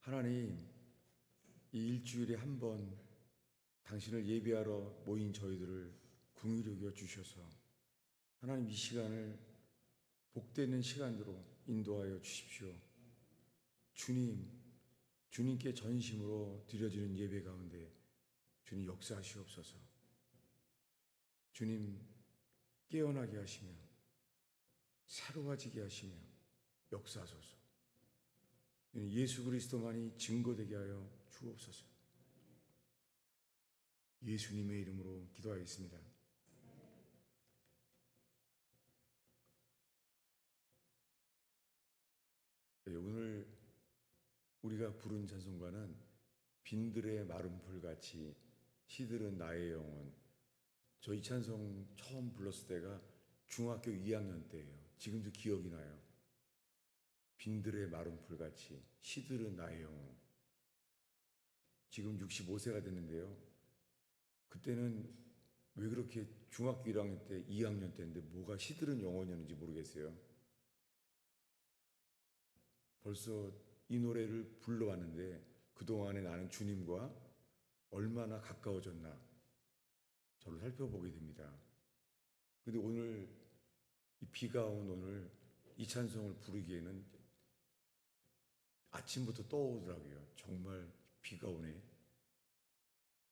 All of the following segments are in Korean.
하나님, 이 일주일에 한 번 당신을 예배하러 모인 저희들을 긍휼히 여겨 주셔서 하나님 이 시간을 복되는 시간으로 인도하여 주십시오. 주님께 전심으로 드려지는 예배 가운데 주님 역사하시옵소서. 주님 깨어나게 하시며 새로워지게 하시며 역사하소서. 예수 그리스도만이 증거되게 하여 주옵소서. 예수님의 이름으로 기도하겠습니다. 네, 오늘 우리가 부른 찬송가는 빈들의 마른 풀같이 시들은 나의 영혼. 저 이 찬송 처음 불렀을 때가 중학교 2학년 때예요. 지금도 기억이 나요. 빈들의 마른 풀같이 시들은 나의 영혼. 지금 65세가 됐는데요. 그때는 왜 그렇게 중학교 1학년 때 2학년 때인데 뭐가 시들은 영혼이었는지 모르겠어요. 벌써 이 노래를 불러왔는데 그동안에 나는 주님과 얼마나 가까워졌나 저를 살펴보게 됩니다. 근데 오늘 이 비가 온 오늘 이 찬송을 부르기에는 아침부터 떠오르더라고요. 정말 비가 오네.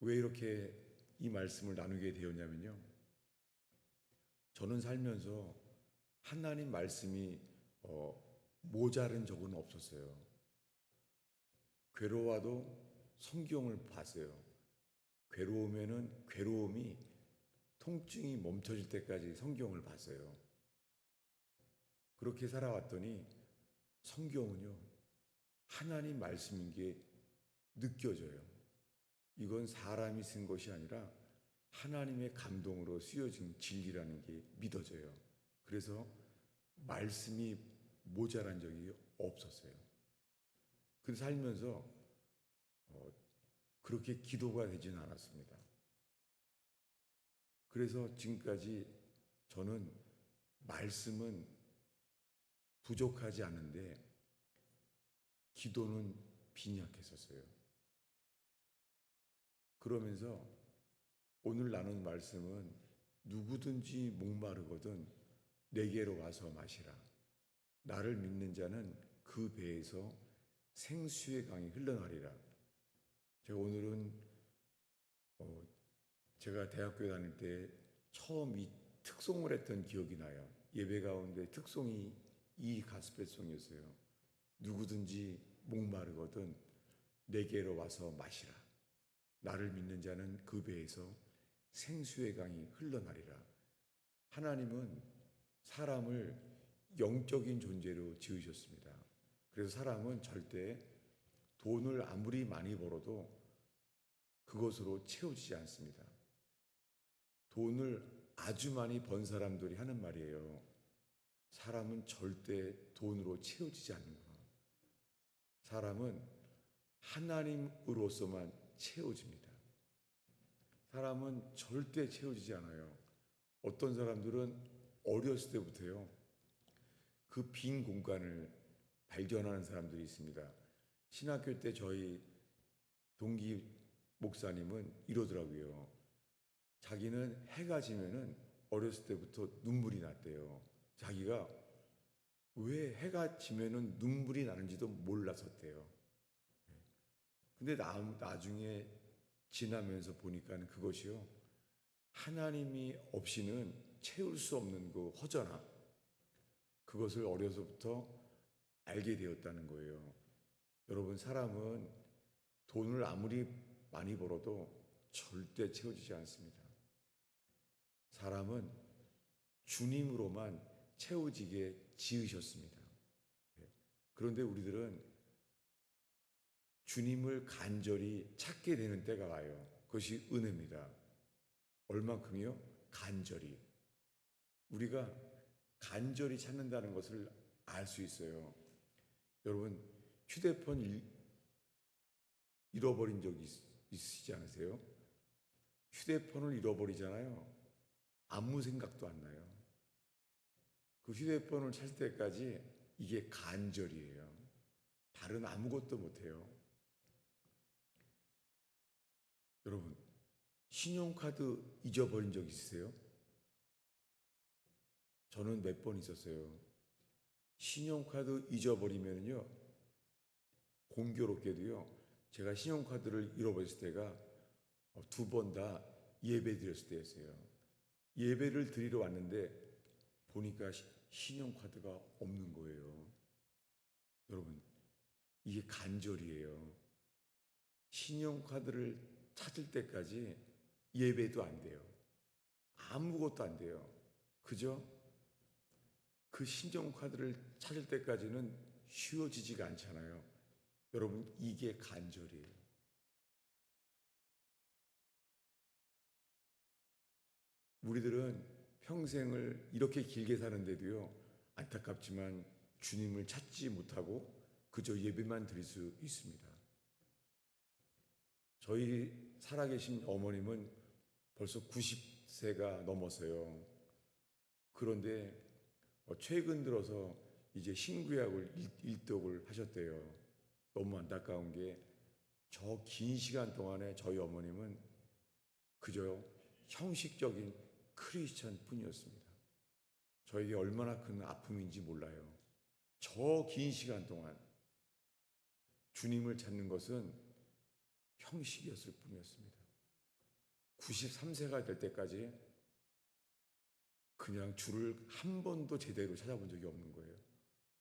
왜 이렇게 이 말씀을 나누게 되었냐면요. 저는 살면서 하나님 말씀이 모자른 적은 없었어요. 괴로워도 성경을 봤어요. 괴로우면은 괴로움이 통증이 멈춰질 때까지 성경을 봤어요. 그렇게 살아왔더니 성경은요, 하나님 말씀인 게 느껴져요. 이건 사람이 쓴 것이 아니라 하나님의 감동으로 쓰여진 진리라는 게 믿어져요. 그래서 말씀이 모자란 적이 없었어요. 그 살면서 그렇게 기도가 되지는 않았습니다. 그래서 지금까지 저는 말씀은 부족하지 않은데 기도는 빈약했었어요. 그러면서 오늘 나눈 말씀은 누구든지 목마르거든 내게로 와서 마시라. 나를 믿는 자는 그 배에서 생수의 강이 흘러나리라. 제가 오늘은 제가 대학교에 다닐 때 처음 이 특송을 했던 기억이 나요. 예배 가운데 특송이 이 가스펠송이었어요. 누구든지 목마르거든 내게로 와서 마시라. 나를 믿는 자는 그 배에서 생수의 강이 흘러나리라. 하나님은 사람을 영적인 존재로 지으셨습니다. 그래서 사람은 절대 돈을 아무리 많이 벌어도 그것으로 채워지지 않습니다. 돈을 아주 많이 번 사람들이 하는 말이에요. 사람은 절대 돈으로 채워지지 않는구나. 사람은 하나님으로서만 채워집니다. 사람은 절대 채워지지 않아요. 어떤 사람들은 어렸을 때부터요, 그 빈 공간을 발견하는 사람들이 있습니다. 신학교 때 저희 동기 목사님은 이러더라고요. 자기는 해가 지면은 어렸을 때부터 눈물이 났대요. 자기가 왜 해가 지면은 눈물이 나는지도 몰랐었대요. 근데 나중에 지나면서 보니까 그것이요, 하나님이 없이는 채울 수 없는 그 허전함, 그것을 어려서부터 알게 되었다는 거예요. 여러분, 사람은 돈을 아무리 많이 벌어도 절대 채워지지 않습니다. 사람은 주님으로만 채워지게 지으셨습니다. 그런데 우리들은 주님을 간절히 찾게 되는 때가 와요. 그것이 은혜입니다. 얼만큼이요? 간절히. 우리가 간절히 찾는다는 것을 알 수 있어요. 여러분, 휴대폰 잃어버린 적 있으시지 않으세요? 휴대폰을 잃어버리잖아요. 아무 생각도 안 나요. 그 휴대폰을 찾을 때까지 이게 간절이에요. 다른 아무것도 못해요. 여러분, 신용카드 잊어버린 적 있으세요? 저는 몇 번 있었어요. 신용카드 잊어버리면요, 공교롭게도요, 제가 신용카드를 잃어버렸을 때가 두 번 다 예배 드렸을 때였어요. 예배를 드리러 왔는데 보니까 신용카드가 없는 거예요. 여러분, 이게 간절이에요. 신용카드를 찾을 때까지 예배도 안 돼요. 아무것도 안 돼요. 그죠? 그 신용카드를 찾을 때까지는 쉬워지지가 않잖아요. 여러분, 이게 간절이에요. 우리들은 평생을 이렇게 길게 사는데도요, 안타깝지만 주님을 찾지 못하고 그저 예배만 드릴 수 있습니다. 저희 살아계신 어머님은 벌써 90세가 넘었어요. 그런데 최근 들어서 이제 신구약을 일독을 하셨대요. 너무 안타까운 게 저 긴 시간 동안에 저희 어머님은 그저 형식적인 크리스천 뿐이었습니다. 저에게 얼마나 큰 아픔인지 몰라요. 저 긴 시간 동안 주님을 찾는 것은 형식이었을 뿐이었습니다. 93세가 될 때까지 그냥 주를 한 번도 제대로 찾아본 적이 없는 거예요.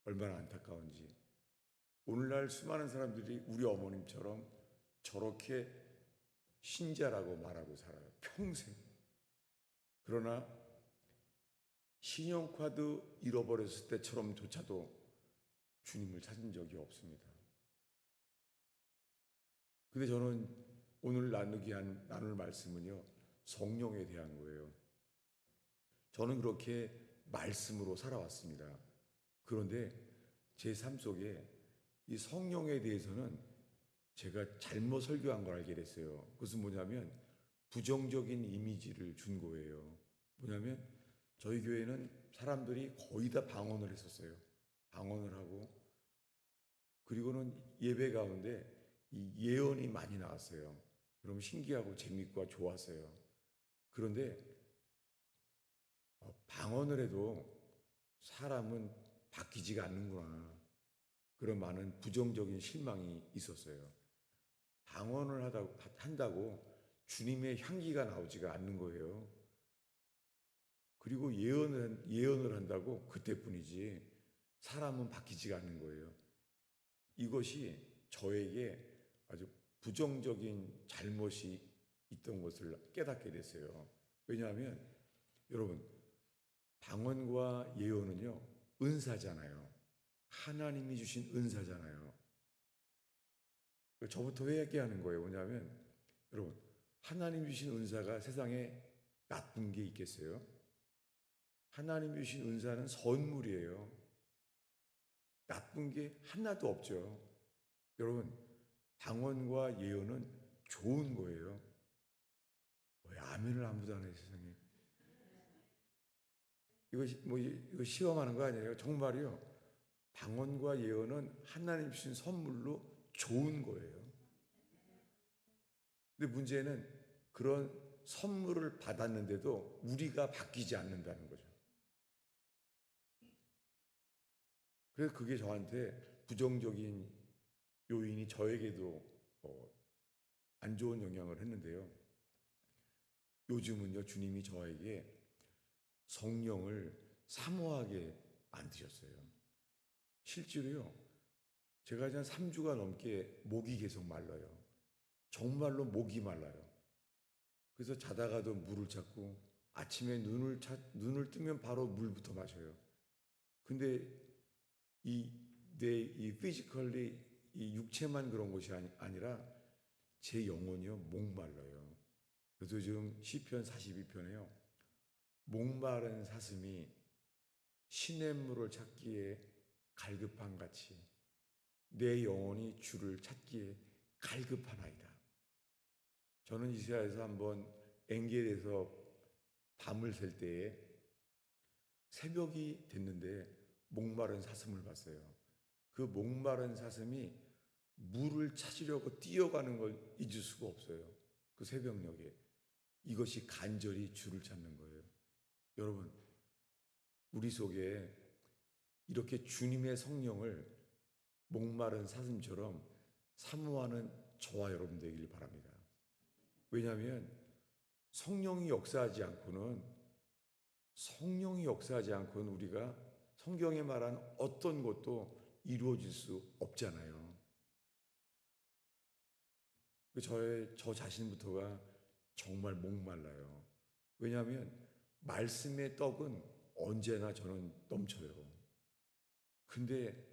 얼마나 안타까운지. 오늘날 수많은 사람들이 우리 어머님처럼 저렇게 신자라고 말하고 살아요. 평생. 그러나 신용카드 잃어버렸을 때처럼조차도 주님을 찾은 적이 없습니다. 근데 저는 오늘 나눌 말씀은요, 성령에 대한 거예요. 저는 그렇게 말씀으로 살아왔습니다. 그런데 제 삶 속에 이 성령에 대해서는 제가 잘못 설교한 걸 알게 됐어요. 그것은 뭐냐면 부정적인 이미지를 준 거예요. 뭐냐면 저희 교회는 사람들이 거의 다 방언을 했었어요. 방언을 하고, 그리고는 예배 가운데 이 예언이 많이 나왔어요. 그럼 신기하고 재밌고 좋았어요. 그런데 방언을 해도 사람은 바뀌지가 않는구나, 그런 많은 부정적인 실망이 있었어요. 방언을 한다고 주님의 향기가 나오지가 않는 거예요. 그리고 예언을 한다고 그때뿐이지 사람은 바뀌지가 않는 거예요. 이것이 저에게 아주 부정적인 잘못이 있던 것을 깨닫게 됐어요. 왜냐하면 여러분, 방언과 예언은요, 은사잖아요. 하나님이 주신 은사잖아요. 저부터 회개하는 거예요. 뭐냐면 여러분, 하나님이 주신 은사가 세상에 나쁜 게 있겠어요? 하나님이 주신 은사는 선물이에요. 나쁜 게 하나도 없죠. 여러분, 방언과 예언은 좋은 거예요. 왜 아멘을 아무도 안 해요, 세상에. 이거 시험하는 거 아니에요? 정말이요. 방언과 예언은 하나님 주신 선물로 좋은 거예요. 근데 문제는 그런 선물을 받았는데도 우리가 바뀌지 않는다는 거죠. 그래서 그게 저한테 부정적인 요인이 저에게도 안 좋은 영향을 했는데요. 요즘은요, 주님이 저에게 성령을 사모하게 만드셨어요. 실제로요, 제가 한 3주가 넘게 목이 계속 말라요. 정말로 목이 말라요. 그래서 자다가도 물을 찾고 아침에 눈을 뜨면 바로 물부터 마셔요. 근데 이 피지컬리 이 육체만 그런 것이 아니라 제 영혼이요, 목말라요. 그래서 지금 시편 42편에요, 목마른 사슴이 시냇물을 찾기에 갈급한 같이 내 영혼이 주를 찾기에 갈급하나이다. 저는 이스라엘에서 한번 엔겔에서 밤을 샐 때에 새벽이 됐는데 목마른 사슴을 봤어요. 그 목마른 사슴이 물을 찾으려고 뛰어가는 걸 잊을 수가 없어요. 그 새벽녘에 이것이 간절히 주를 찾는 거예요. 여러분, 우리 속에 이렇게 주님의 성령을 목마른 사슴처럼 사모하는 저와 여러분 되길 바랍니다. 왜냐하면 성령이 역사하지 않고는 우리가 성경에 말한 어떤 것도 이루어질 수 없잖아요. 저 자신부터가 정말 목말라요. 왜냐하면 말씀의 떡은 언제나 저는 넘쳐요. 근데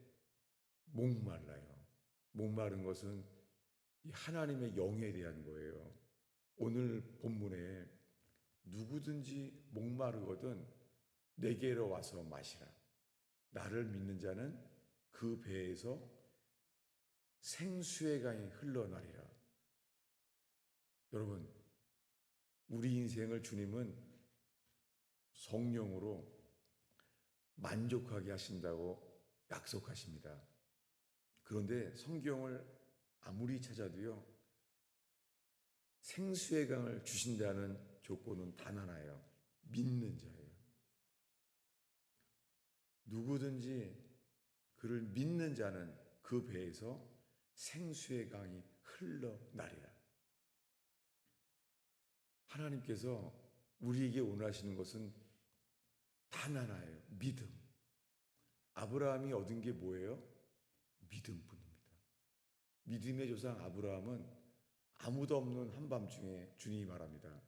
목말라요. 목마른 것은 이 하나님의 영에 대한 거예요. 오늘 본문에 누구든지 목마르거든 내게로 와서 마시라. 나를 믿는 자는 그 배에서 생수의 강이 흘러나리라. 여러분, 우리 인생을 주님은 성령으로 만족하게 하신다고 약속하십니다. 그런데 성경을 아무리 찾아도요, 생수의 강을 주신다는 조건은 단 하나예요. 믿는 자예요. 누구든지 그를 믿는 자는 그 배에서 생수의 강이 흘러나리라. 하나님께서 우리에게 원하시는 것은 단 하나예요. 믿음. 아브라함이 얻은 게 뭐예요? 믿음뿐입니다. 믿음의 조상 아브라함은 아무도 없는 한밤중에 주님이 말합니다.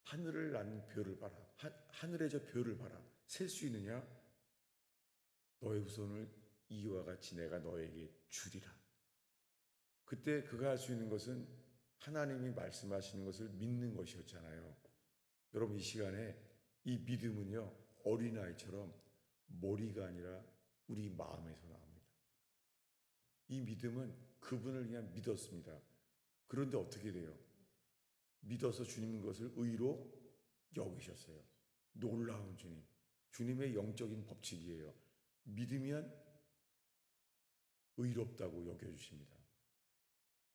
하늘을 나는 별을 봐라. 하늘의 저 별을 봐라. 셀 수 있느냐? 너의 후손을 이와 같이 내가 너에게 주리라. 그때 그가 할 수 있는 것은 하나님이 말씀하시는 것을 믿는 것이었잖아요. 여러분, 이 시간에 이 믿음은요, 어린아이처럼 머리가 아니라 우리 마음에서 나옵니다. 이 믿음은 그분을 그냥 믿었습니다. 그런데 어떻게 돼요? 믿어서 주님 것을 의로 여기셨어요. 놀라운 주님. 주님의 영적인 법칙이에요. 믿으면 의롭다고 여겨주십니다.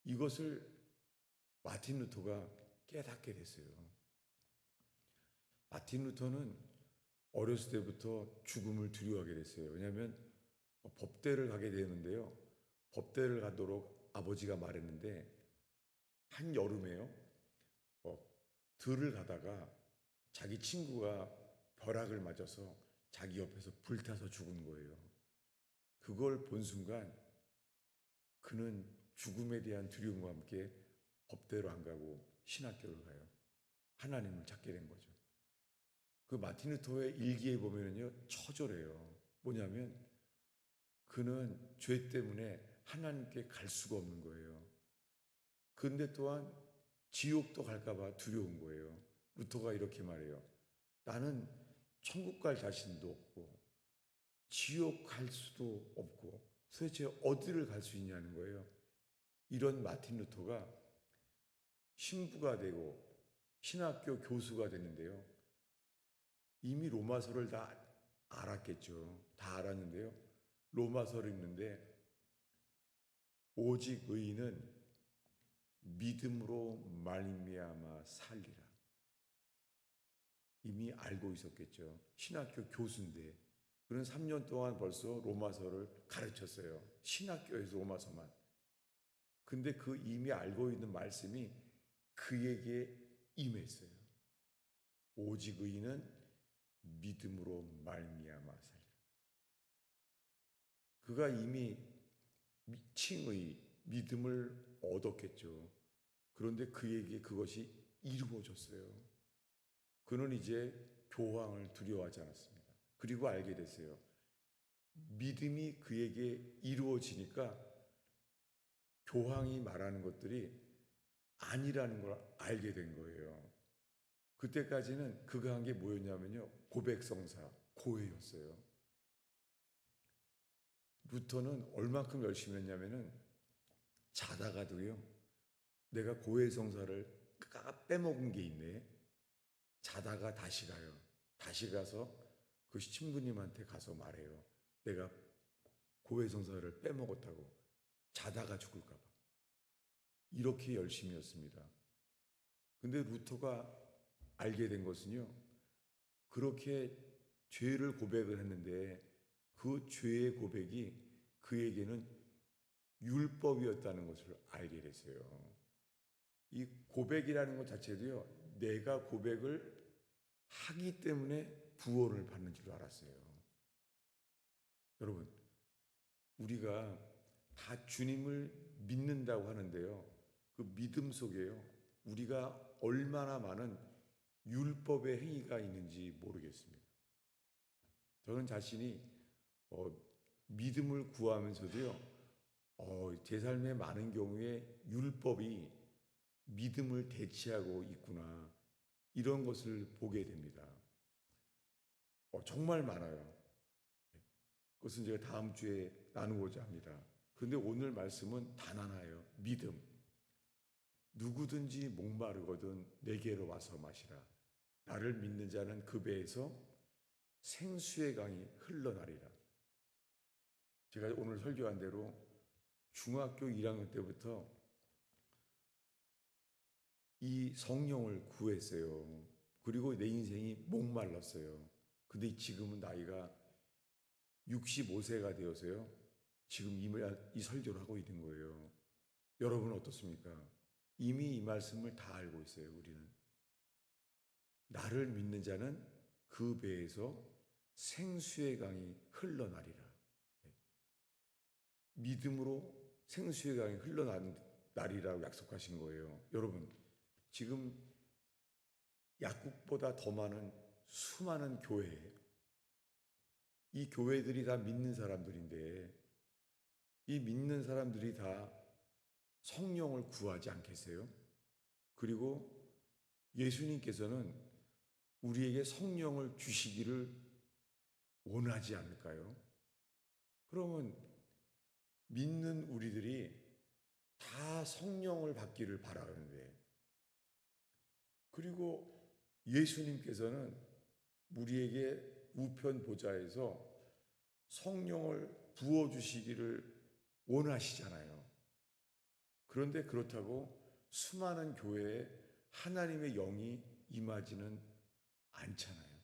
이것을 마틴 루터가 깨닫게 됐어요. 마틴 루터는 어렸을 때부터 죽음을 두려워하게 됐어요. 왜냐하면 법대를 가게 되는데요. 법대를 가도록 아버지가 말했는데 한 여름에요. 들을 가다가 자기 친구가 벼락을 맞아서 자기 옆에서 불타서 죽은 거예요. 그걸 본 순간 그는 죽음에 대한 두려움과 함께 법대로 안 가고 신학교를 가요. 하나님을 찾게 된 거죠. 그 마틴 루터의 일기에 보면은요, 처절해요. 뭐냐면 그는 죄 때문에 하나님께 갈 수가 없는 거예요. 그런데 또한 지옥도 갈까봐 두려운 거예요. 루터가 이렇게 말해요. 나는 천국 갈 자신도 없고 지옥 갈 수도 없고 도대체 어디를 갈 수 있냐는 거예요. 이런 마틴 루터가 신부가 되고 신학교 교수가 되는데요. 이미 로마서를 다 알았겠죠. 다 알았는데요. 로마서를 읽는데 오직 의인은 믿음으로 말미암아 살리라. 이미 알고 있었겠죠. 신학교 교수인데 그는 3년 동안 벌써 로마서를 가르쳤어요. 신학교에서 로마서만. 근데 그 이미 알고 있는 말씀이 그에게 임했어요. 오직 의인은 믿음으로 말미암아 살리라. 그가 이미 칭의 믿음을 얻었겠죠. 그런데 그에게 그것이 이루어졌어요. 그는 이제 교황을 두려워하지 않았습니다. 그리고 알게 됐어요. 믿음이 그에게 이루어지니까 교황이 말하는 것들이 아니라는 걸 알게 된 거예요. 그때까지는 그가 한 게 뭐였냐면요. 고백성사, 고해였어요. 루터는 얼만큼 열심히 했냐면은 자다가도요. 내가 고해성사를 빼먹은 게 있네. 자다가 다시 가요. 다시 가서 그 신부님한테 가서 말해요. 내가 고해성사를 빼먹었다고. 자다가 죽을까 봐. 이렇게 열심히 했습니다. 근데 루터가 알게 된 것은요, 그렇게 죄를 고백을 했는데 그 죄의 고백이 그에게는 율법이었다는 것을 알게 됐어요. 이 고백이라는 것 자체도요, 내가 고백을 하기 때문에 구원을 받는 줄 알았어요. 여러분, 우리가 다 주님을 믿는다고 하는데요, 그 믿음 속에요, 우리가 얼마나 많은 율법의 행위가 있는지 모르겠습니다. 저는 자신이 믿음을 구하면서도요, 제 삶의 많은 경우에 율법이 믿음을 대체하고 있구나, 이런 것을 보게 됩니다. 정말 많아요. 그것은 제가 다음 주에 나누고자 합니다. 그런데 오늘 말씀은 단 하나예요. 믿음. 누구든지 목마르거든 내게로 와서 마시라. 나를 믿는 자는 그 배에서 생수의 강이 흘러나리라. 제가 오늘 설교한 대로 중학교 1학년 때부터 이 성령을 구했어요. 그리고 내 인생이 목말랐어요. 근데 지금은 나이가 65세가 되어서요, 지금 이 설교를 하고 있는 거예요. 여러분은 어떻습니까? 이미 이 말씀을 다 알고 있어요. 우리는 나를 믿는 자는 그 배에서 생수의 강이 흘러나리라. 믿음으로 생수의 강이 흘러나리라고 약속하신 거예요. 여러분, 지금 약국보다 더 많은 수많은 교회, 이 교회들이 다 믿는 사람들인데 이 믿는 사람들이 다 성령을 구하지 않겠어요? 그리고 예수님께서는 우리에게 성령을 주시기를 원하지 않을까요? 그러면 믿는 우리들이 다 성령을 받기를 바라는데, 그리고 예수님께서는 우리에게 우편 보좌에서 성령을 부어주시기를 원하시잖아요. 그런데 그렇다고 수많은 교회에 하나님의 영이 임하지는 않잖아요.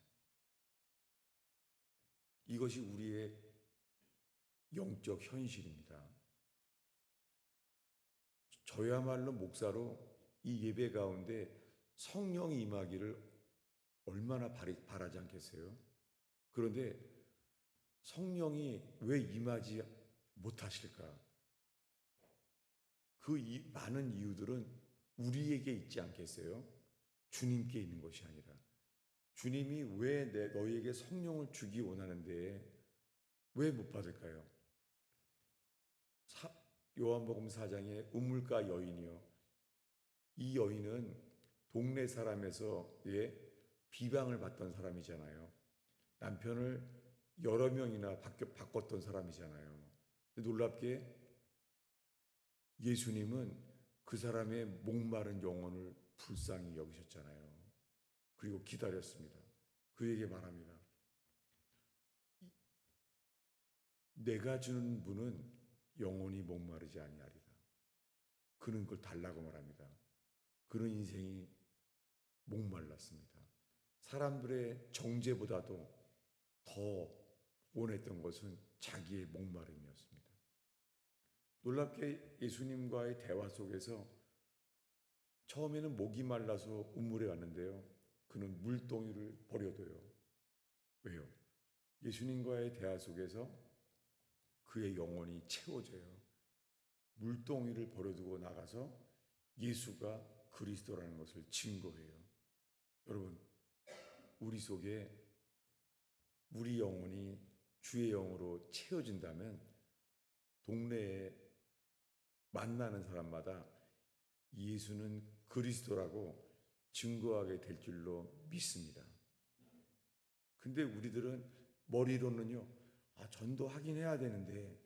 이것이 우리의 영적 현실입니다. 저야말로 목사로 이 예배 가운데 성령이 임하기를 얼마나 바라지 않겠어요? 그런데 성령이 왜 임하지 못하실까? 그 많은 이유들은 우리에게 있지 않겠어요? 주님께 있는 것이 아니라. 주님이 왜 너희에게 성령을 주기 원하는데 왜 못 받을까요? 요한복음 4장에 우물가 여인이요, 이 여인은 동네 사람에서의 비방을 받던 사람이잖아요. 남편을 여러 명이나 바꿨던 사람이잖아요. 놀랍게 예수님은 그 사람의 목마른 영혼을 불쌍히 여기셨잖아요. 그리고 기다렸습니다. 그에게 말합니다. 내가 주는 분은 영혼이 목마르지 아니하리라. 그는 그걸 달라고 말합니다. 그런 인생이 목말랐습니다. 사람들의 정죄보다도 더 원했던 것은 자기의 목마름이었습니다. 놀랍게 예수님과의 대화 속에서 처음에는 목이 말라서 우물에 왔는데요, 그는 물동이를 버려둬요. 왜요? 예수님과의 대화 속에서 그의 영혼이 채워져요. 물동이를 버려두고 나가서 예수가 그리스도라는 것을 증거해요. 여러분, 우리 속에 우리 영혼이 주의 영으로 채워진다면 동네에 만나는 사람마다 예수는 그리스도라고 증거하게 될 줄로 믿습니다. 근데 우리들은 머리로는요, 전도하긴 해야 되는데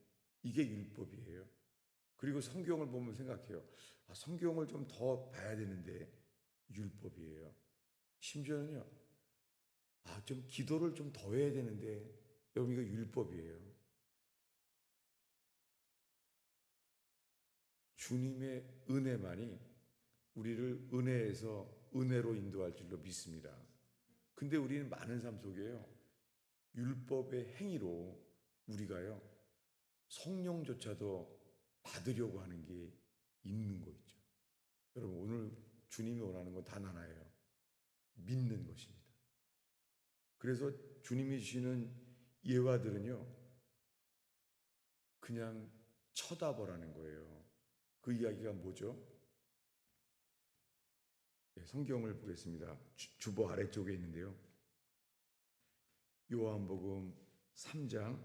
이게 율법이에요. 그리고 성경을 보면 생각해요. 성경을 좀 더 봐야 되는데 율법이에요. 심지어는요, 좀 기도를 좀 더 해야 되는데 여러분 이거 율법이에요. 주님의 은혜만이 우리를 은혜에서 은혜로 인도할 줄로 믿습니다. 근데 우리는 많은 삶 속에요, 율법의 행위로 우리가요, 성령조차도 받으려고 하는 게 있는 거 있죠. 여러분, 오늘 주님이 원하는 건 단 하나예요. 믿는 것입니다. 그래서 주님이 주시는 예화들은요, 그냥 쳐다보라는 거예요. 그 이야기가 뭐죠? 성경을 보겠습니다. 주보 아래쪽에 있는데요, 요한복음 3장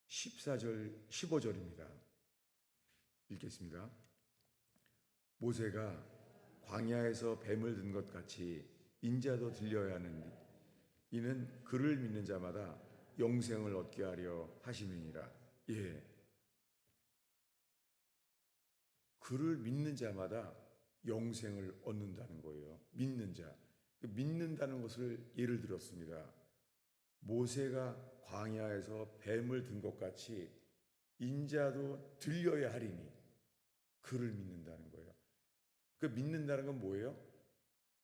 14절 15절입니다. 읽겠습니다. 모세가 광야에서 뱀을 든 것 같이 인자도 들려야 하는디 이는 그를 믿는 자마다 영생을 얻게 하려 하심이니라. 예, 그를 믿는 자마다 영생을 얻는다는 거예요. 믿는 자. 믿는다는 것을 예를 들었습니다. 모세가 광야에서 뱀을 든 것 같이 인자도 들려야 하리니, 그를 믿는다는 거예요. 그 믿는다는 건 뭐예요?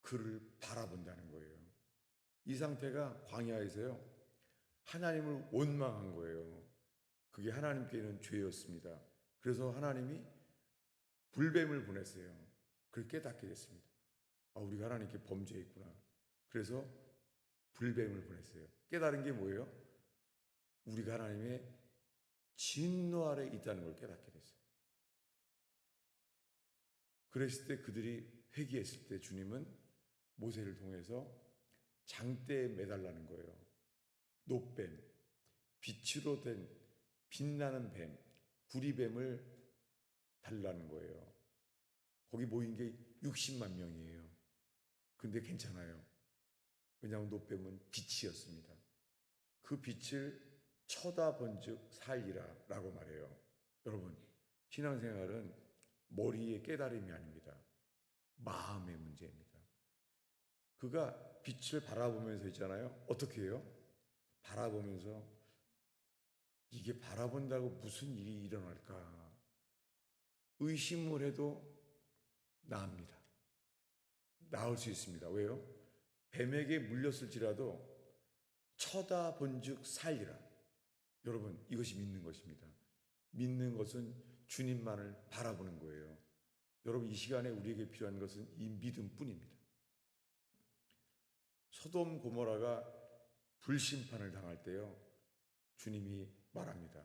그를 바라본다는 거예요. 이 상태가 광야에서요, 하나님을 원망한 거예요. 그게 하나님께는 죄였습니다. 그래서 하나님이 불뱀을 보냈어요. 그걸 깨닫게 됐습니다. 아, 우리가 하나님께 범죄했구나. 그래서 불뱀을 보냈어요. 깨달은 게 뭐예요? 우리가 하나님의 진노 아래 있다는 걸 깨닫게 됐어요. 그랬을 때 그들이 회개했을 때 주님은 모세를 통해서 장대에 매달라는 거예요. 놋뱀, 빛으로 된 빛나는 뱀, 구리뱀을 달라는 거예요. 거기 모인 게 60만 명이에요. 근데 괜찮아요. 왜냐하면 놋뱀은 빛이었습니다. 그 빛을 쳐다본즉 살리라 라고 말해요. 여러분, 신앙생활은 머리의 깨달음이 아닙니다. 마음의 문제입니다. 그가 빛을 바라보면서 있잖아요. 어떻게 해요? 바라보면서 이게 바라본다고 무슨 일이 일어날까 의심을 해도 나옵니다. 나올 수 있습니다. 왜요? 뱀에게 물렸을지라도 쳐다본즉 살리라. 여러분, 이것이 믿는 것입니다. 믿는 것은 주님만을 바라보는 거예요. 여러분, 이 시간에 우리에게 필요한 것은 이 믿음뿐입니다. 소돔 고모라가 불심판을 당할 때요, 주님이 말합니다.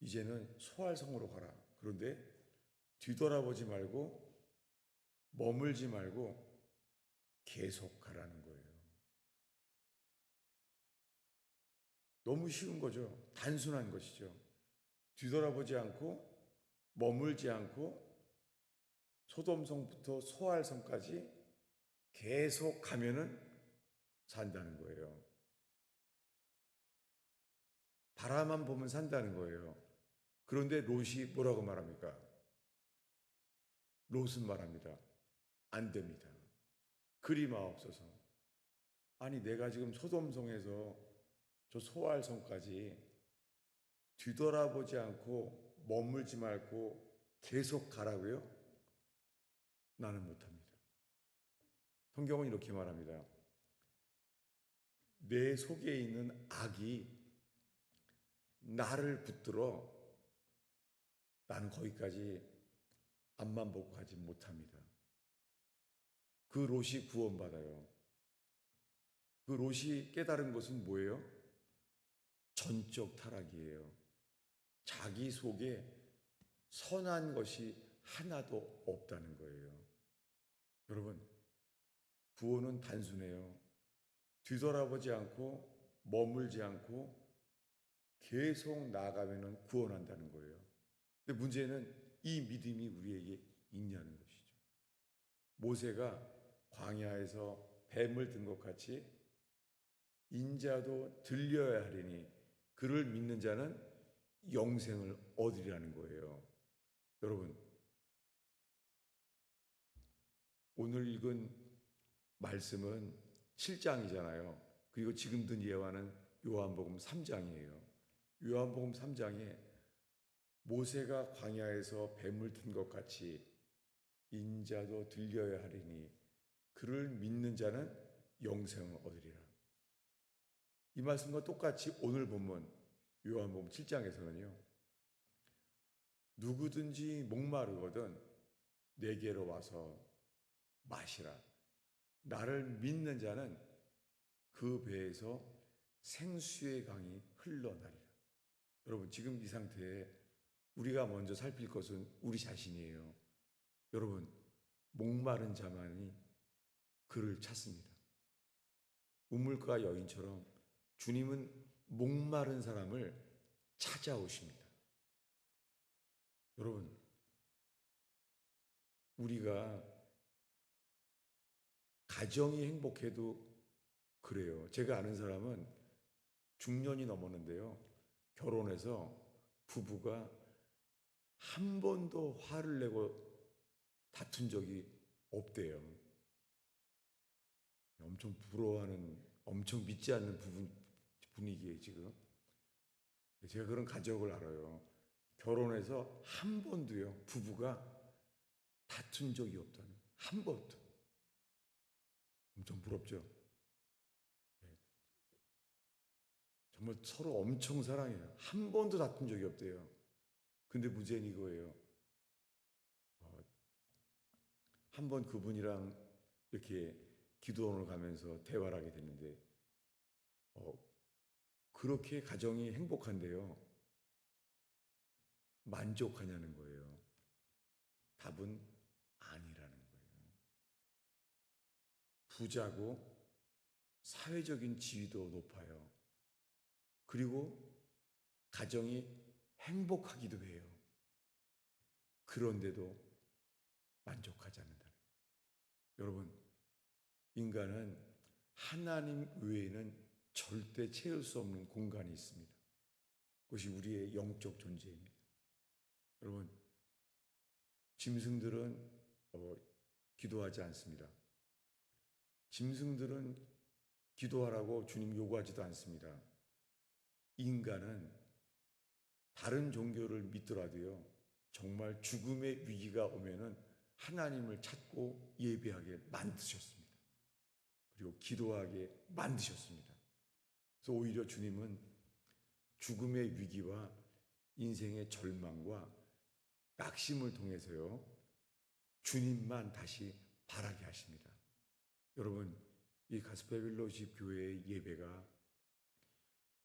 이제는 소알성으로 가라. 그런데 뒤돌아보지 말고 머물지 말고 계속 가라는 거예요. 너무 쉬운 거죠. 단순한 것이죠. 뒤돌아보지 않고 머물지 않고 소돔성부터 소알성까지 계속 가면은 산다는 거예요. 바라만 보면 산다는 거예요. 그런데 롯이 뭐라고 말합니까? 롯은 말합니다. 안 됩니다. 그리 마옵소서. 아니, 내가 지금 소돔성에서 저 소알성까지 뒤돌아보지 않고 머물지 말고 계속 가라고요? 나는 못합니다. 성경은 이렇게 말합니다. 내 속에 있는 악이 나를 붙들어 나는 거기까지 앞만 보고 가지 못합니다. 그 롯이 구원받아요. 그 롯이 깨달은 것은 뭐예요? 전적 타락이에요. 자기 속에 선한 것이 하나도 없다는 거예요. 여러분, 구원은 단순해요. 뒤돌아보지 않고 머물지 않고 계속 나아가면 구원한다는 거예요. 근데 문제는 이 믿음이 우리에게 있냐는 것이죠. 모세가 광야에서 뱀을 든 것 같이 인자도 들려야 하리니 그를 믿는 자는 영생을 얻으리라는 거예요. 여러분, 오늘 읽은 말씀은 7장이잖아요. 그리고 지금 든 예화는 요한복음 3장이에요. 요한복음 3장에 모세가 광야에서 뱀을 든 것 같이 인자도 들려야 하리니 그를 믿는 자는 영생을 얻으리라. 이 말씀과 똑같이 오늘 본문 요한복음 7장에서는요. 누구든지 목마르거든 내게로 와서 마시라. 나를 믿는 자는 그 배에서 생수의 강이 흘러나리라. 여러분, 지금 이 상태에 우리가 먼저 살필 것은 우리 자신이에요. 여러분, 목마른 자만이 그를 찾습니다. 우물가 여인처럼 주님은 목마른 사람을 찾아오십니다. 여러분, 우리가 가정이 행복해도 그래요. 제가 아는 사람은 중년이 넘었는데요. 결혼해서 부부가 한 번도 화를 내고 다툰 적이 없대요. 엄청 부러워하는, 엄청 믿지 않는 분위기에 지금. 제가 그런 가족을 알아요. 결혼해서 한 번도요, 부부가 다툰 적이 없다는, 한 번도. 엄청 부럽죠? 정말 서로 엄청 사랑해요. 한 번도 다툰 적이 없대요. 근데 문제는 이거예요. 한 번 그분이랑 이렇게 기도원을 가면서 대화를 하게 됐는데, 그렇게 가정이 행복한데요. 만족하냐는 거예요. 답은 아니라는 거예요. 부자고 사회적인 지위도 높아요. 그리고 가정이 행복하기도 해요. 그런데도 만족하지 않는다는 거예요. 여러분, 인간은 하나님 외에는 절대 채울 수 없는 공간이 있습니다. 그것이 우리의 영적 존재입니다. 여러분, 짐승들은 기도하지 않습니다. 짐승들은 기도하라고 주님 요구하지도 않습니다. 인간은 다른 종교를 믿더라도요, 정말 죽음의 위기가 오면은 하나님을 찾고 예배하게 만드셨습니다. 그리고 기도하게 만드셨습니다. 그래서 오히려 주님은 죽음의 위기와 인생의 절망과 낙심을 통해서요, 주님만 다시 바라게 하십니다. 여러분, 이 가스펠 펠로십 교회의 예배가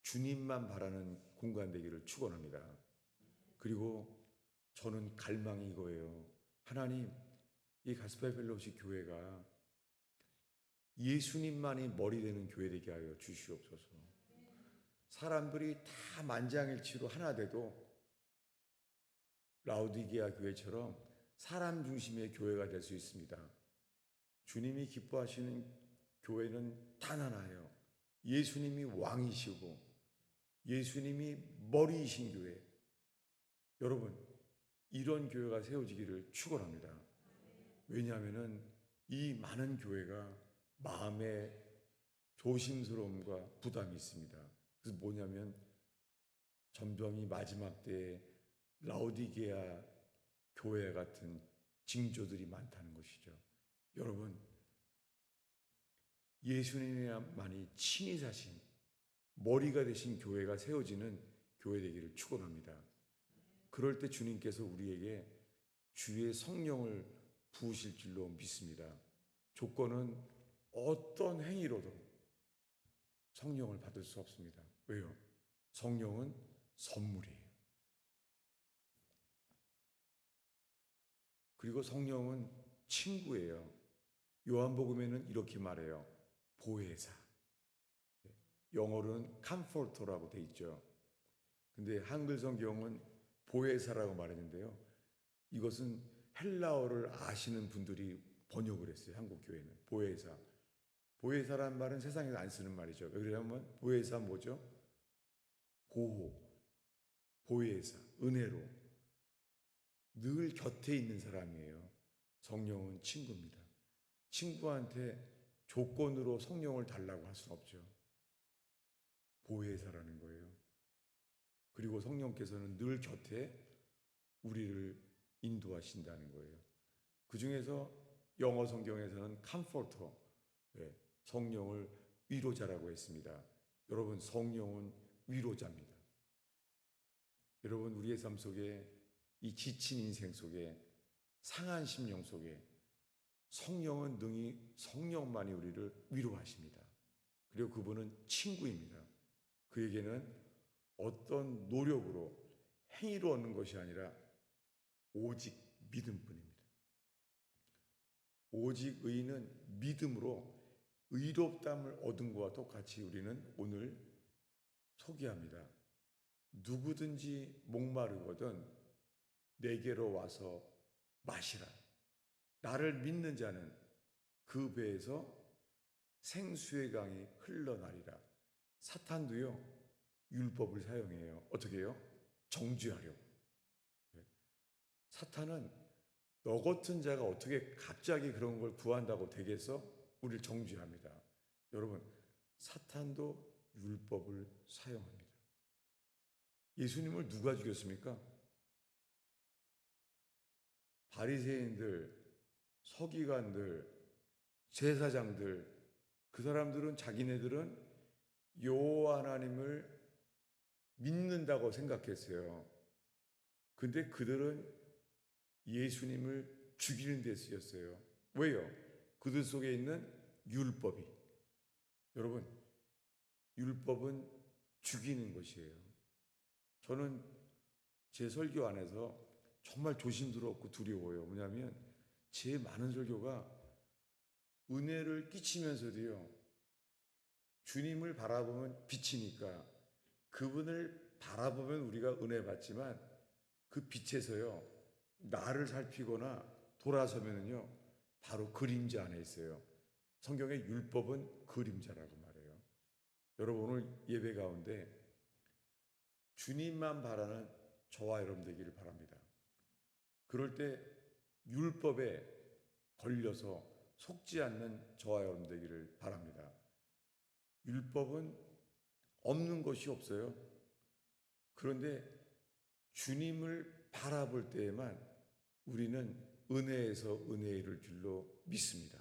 주님만 바라는 공간 되기를 축원합니다. 그리고 저는 갈망이 이거예요. 하나님, 이 가스펠 펠로십 교회가 예수님만이 머리 되는 교회 되게 하여 주시옵소서. 사람들이 다 만장일치로 하나 돼도 라우디게아 교회처럼 사람 중심의 교회가 될 수 있습니다. 주님이 기뻐하시는 교회는 단 하나예요. 예수님이 왕이시고 예수님이 머리이신 교회. 여러분, 이런 교회가 세워지기를 축원합니다. 왜냐하면 이 많은 교회가 마음에 조심스러움과 부담이 있습니다. 그래서 뭐냐면 전병이 마지막 때에 라오디게아 교회 같은 징조들이 많다는 것이죠. 여러분, 예수님만이 친히 사신 머리가 되신 교회가 세워지는 교회 되기를 축원합니다. 그럴 때 주님께서 우리에게 주의 성령을 부으실 줄로 믿습니다. 조건은 어떤 행위로도 성령을 받을 수 없습니다. 왜요? 성령은 선물이에요. 그리고 성령은 친구예요. 요한복음에는 이렇게 말해요. 보혜사. 영어로는 컴포터라고 돼 있죠. 근데 한글 성경은 보혜사라고 말했는데요. 이것은 헬라어를 아시는 분들이 번역을 했어요. 한국 교회는 보혜사. 보혜사라는 말은 세상에서 안 쓰는 말이죠. 왜 그러냐면 보혜사 뭐죠? 보호, 보혜사, 은혜로 늘 곁에 있는 사람이에요. 성령은 친구입니다. 친구한테 조건으로 성령을 달라고 할 수는 없죠. 보혜사라는 거예요. 그리고 성령께서는 늘 곁에 우리를 인도하신다는 거예요. 그 중에서 영어 성경에서는 컴포터, 성령을 위로자라고 했습니다. 여러분, 성령은 위로자입니다. 여러분, 우리의 삶 속에, 이 지친 인생 속에, 상한 심령 속에 성령은 능히, 성령만이 우리를 위로하십니다. 그리고 그분은 친구입니다. 그에게는 어떤 노력으로, 행위로 얻는 것이 아니라 오직 믿음뿐입니다. 오직 의인은 믿음으로 의롭다함을 얻은 것과 똑같이 우리는 오늘 소개합니다. 누구든지 목마르거든 내게로 와서 마시라. 나를 믿는 자는 그 배에서 생수의 강이 흘러나리라. 사탄도요, 율법을 사용해요. 어떻게 해요? 정죄하려고. 사탄은 너 같은 자가 어떻게 갑자기 그런 걸 구한다고 되겠어? 우리를 정죄합니다. 여러분, 사탄도 율법을 사용합니다. 예수님을 누가 죽였습니까? 바리새인들, 서기관들, 제사장들, 그 사람들은, 자기네들은 여호와 하나님을 믿는다고 생각했어요. 근데 그들은 예수님을 죽이는 데 쓰였어요. 왜요? 그들 속에 있는 율법이. 여러분, 율법은 죽이는 것이에요. 저는 제 설교 안에서 정말 조심스럽고 두려워요. 뭐냐면 제 많은 설교가 은혜를 끼치면서도요, 주님을 바라보면 빛이니까 그분을 바라보면 우리가 은혜 받지만 그 빛에서요, 나를 살피거나 돌아서면은요, 바로 그림자 안에 있어요. 성경의 율법은 그림자라고 말해요. 여러분, 오늘 예배 가운데 주님만 바라는 저와 여러분 되기를 바랍니다. 그럴 때 율법에 걸려서 속지 않는 저와 여러분 되기를 바랍니다. 율법은 없는 것이 없어요. 그런데 주님을 바라볼 때에만 우리는 은혜에서 은혜에 이를 줄로 믿습니다.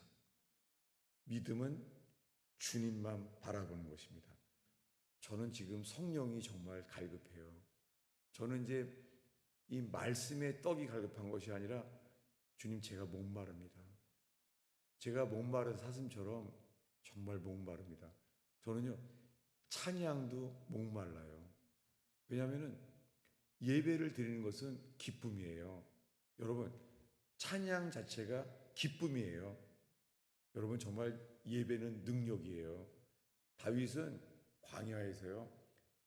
믿음은 주님만 바라보는 것입니다. 저는 지금 성령이 정말 갈급해요. 저는 이제 이 말씀의 떡이 갈급한 것이 아니라, 주님, 제가 목마릅니다. 제가 목마른 사슴처럼 정말 목마릅니다. 저는요, 찬양도 목말라요. 왜냐하면 예배를 드리는 것은 기쁨이에요. 여러분, 찬양 자체가 기쁨이에요. 여러분, 정말 예배는 능력이에요. 다윗은 광야에서요,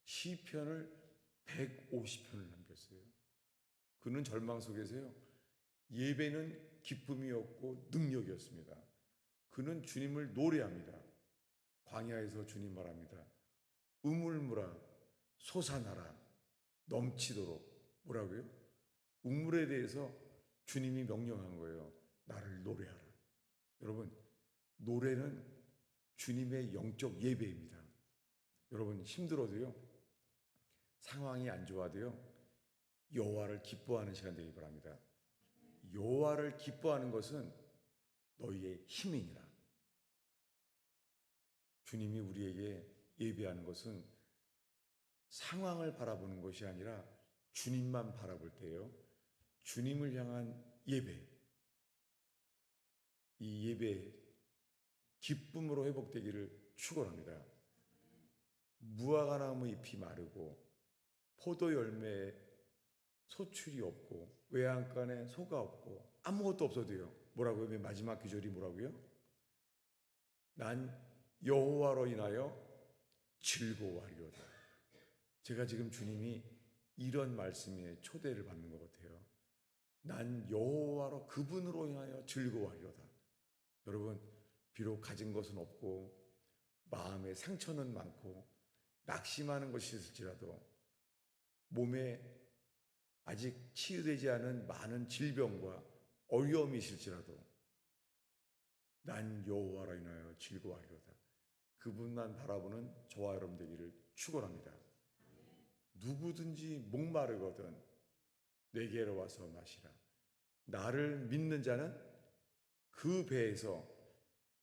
시편을 150편을 남겼어요. 그는 절망 속에서요, 예배는 기쁨이었고 능력이었습니다. 그는 주님을 노래합니다. 광야에서 주님 말합니다. 우물물아 솟아나라, 넘치도록. 뭐라고요? 우물에 대해서 주님이 명령한 거예요. 나를 노래하라. 여러분, 노래는 주님의 영적 예배입니다. 여러분, 힘들어도요, 상황이 안 좋아도요, 여호와를 기뻐하는 시간 되기 바랍니다. 여호와를 기뻐하는 것은 너희의 힘이니라. 주님이 우리에게 예배하는 것은 상황을 바라보는 것이 아니라 주님만 바라볼 때요, 주님을 향한 예배, 이 예배 기쁨으로 회복되기를 축원합니다. 무화과나무 잎이 마르고 포도 열매에 소출이 없고 외양간에 소가 없고 아무것도 없어도요, 뭐라고요? 맨 마지막 구절이 뭐라고요? 난 여호와로 인하여 즐거워하리로다. 제가 지금 주님이 이런 말씀에 초대를 받는 것 같아요. 난 여호와로, 그분으로 인하여 즐거워하리로다. 여러분, 비록 가진 것은 없고 마음에 상처는 많고 낙심하는 것이 있을지라도, 몸에 아직 치유되지 않은 많은 질병과 어려움이 있을지라도 난 여호와로 인하여 즐거워하리로다. 그분만 바라보는 저와 여러분 되기를 축원합니다. 누구든지 목마르거든 내게로 와서 마시라. 나를 믿는 자는 그 배에서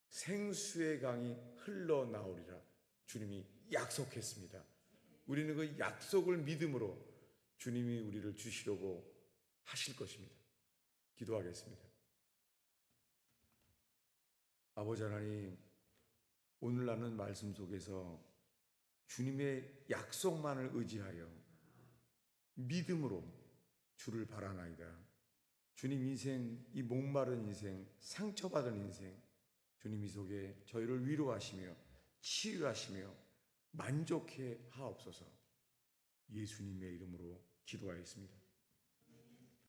생수의 강이 흘러나오리라 주님이 약속했습니다. 우리는 그 약속을 믿음으로 주님이 우리를 주시려고 하실 것입니다. 기도하겠습니다. 아버지 하나님, 오늘 나눈 말씀 속에서 주님의 약속만을 의지하여 믿음으로 주를 바라나이다. 주님 인생, 이 목마른 인생, 상처받은 인생, 주님 이 속에 저희를 위로하시며 치유하시며 만족해 하옵소서. 예수님의 이름으로 기도하였습니다.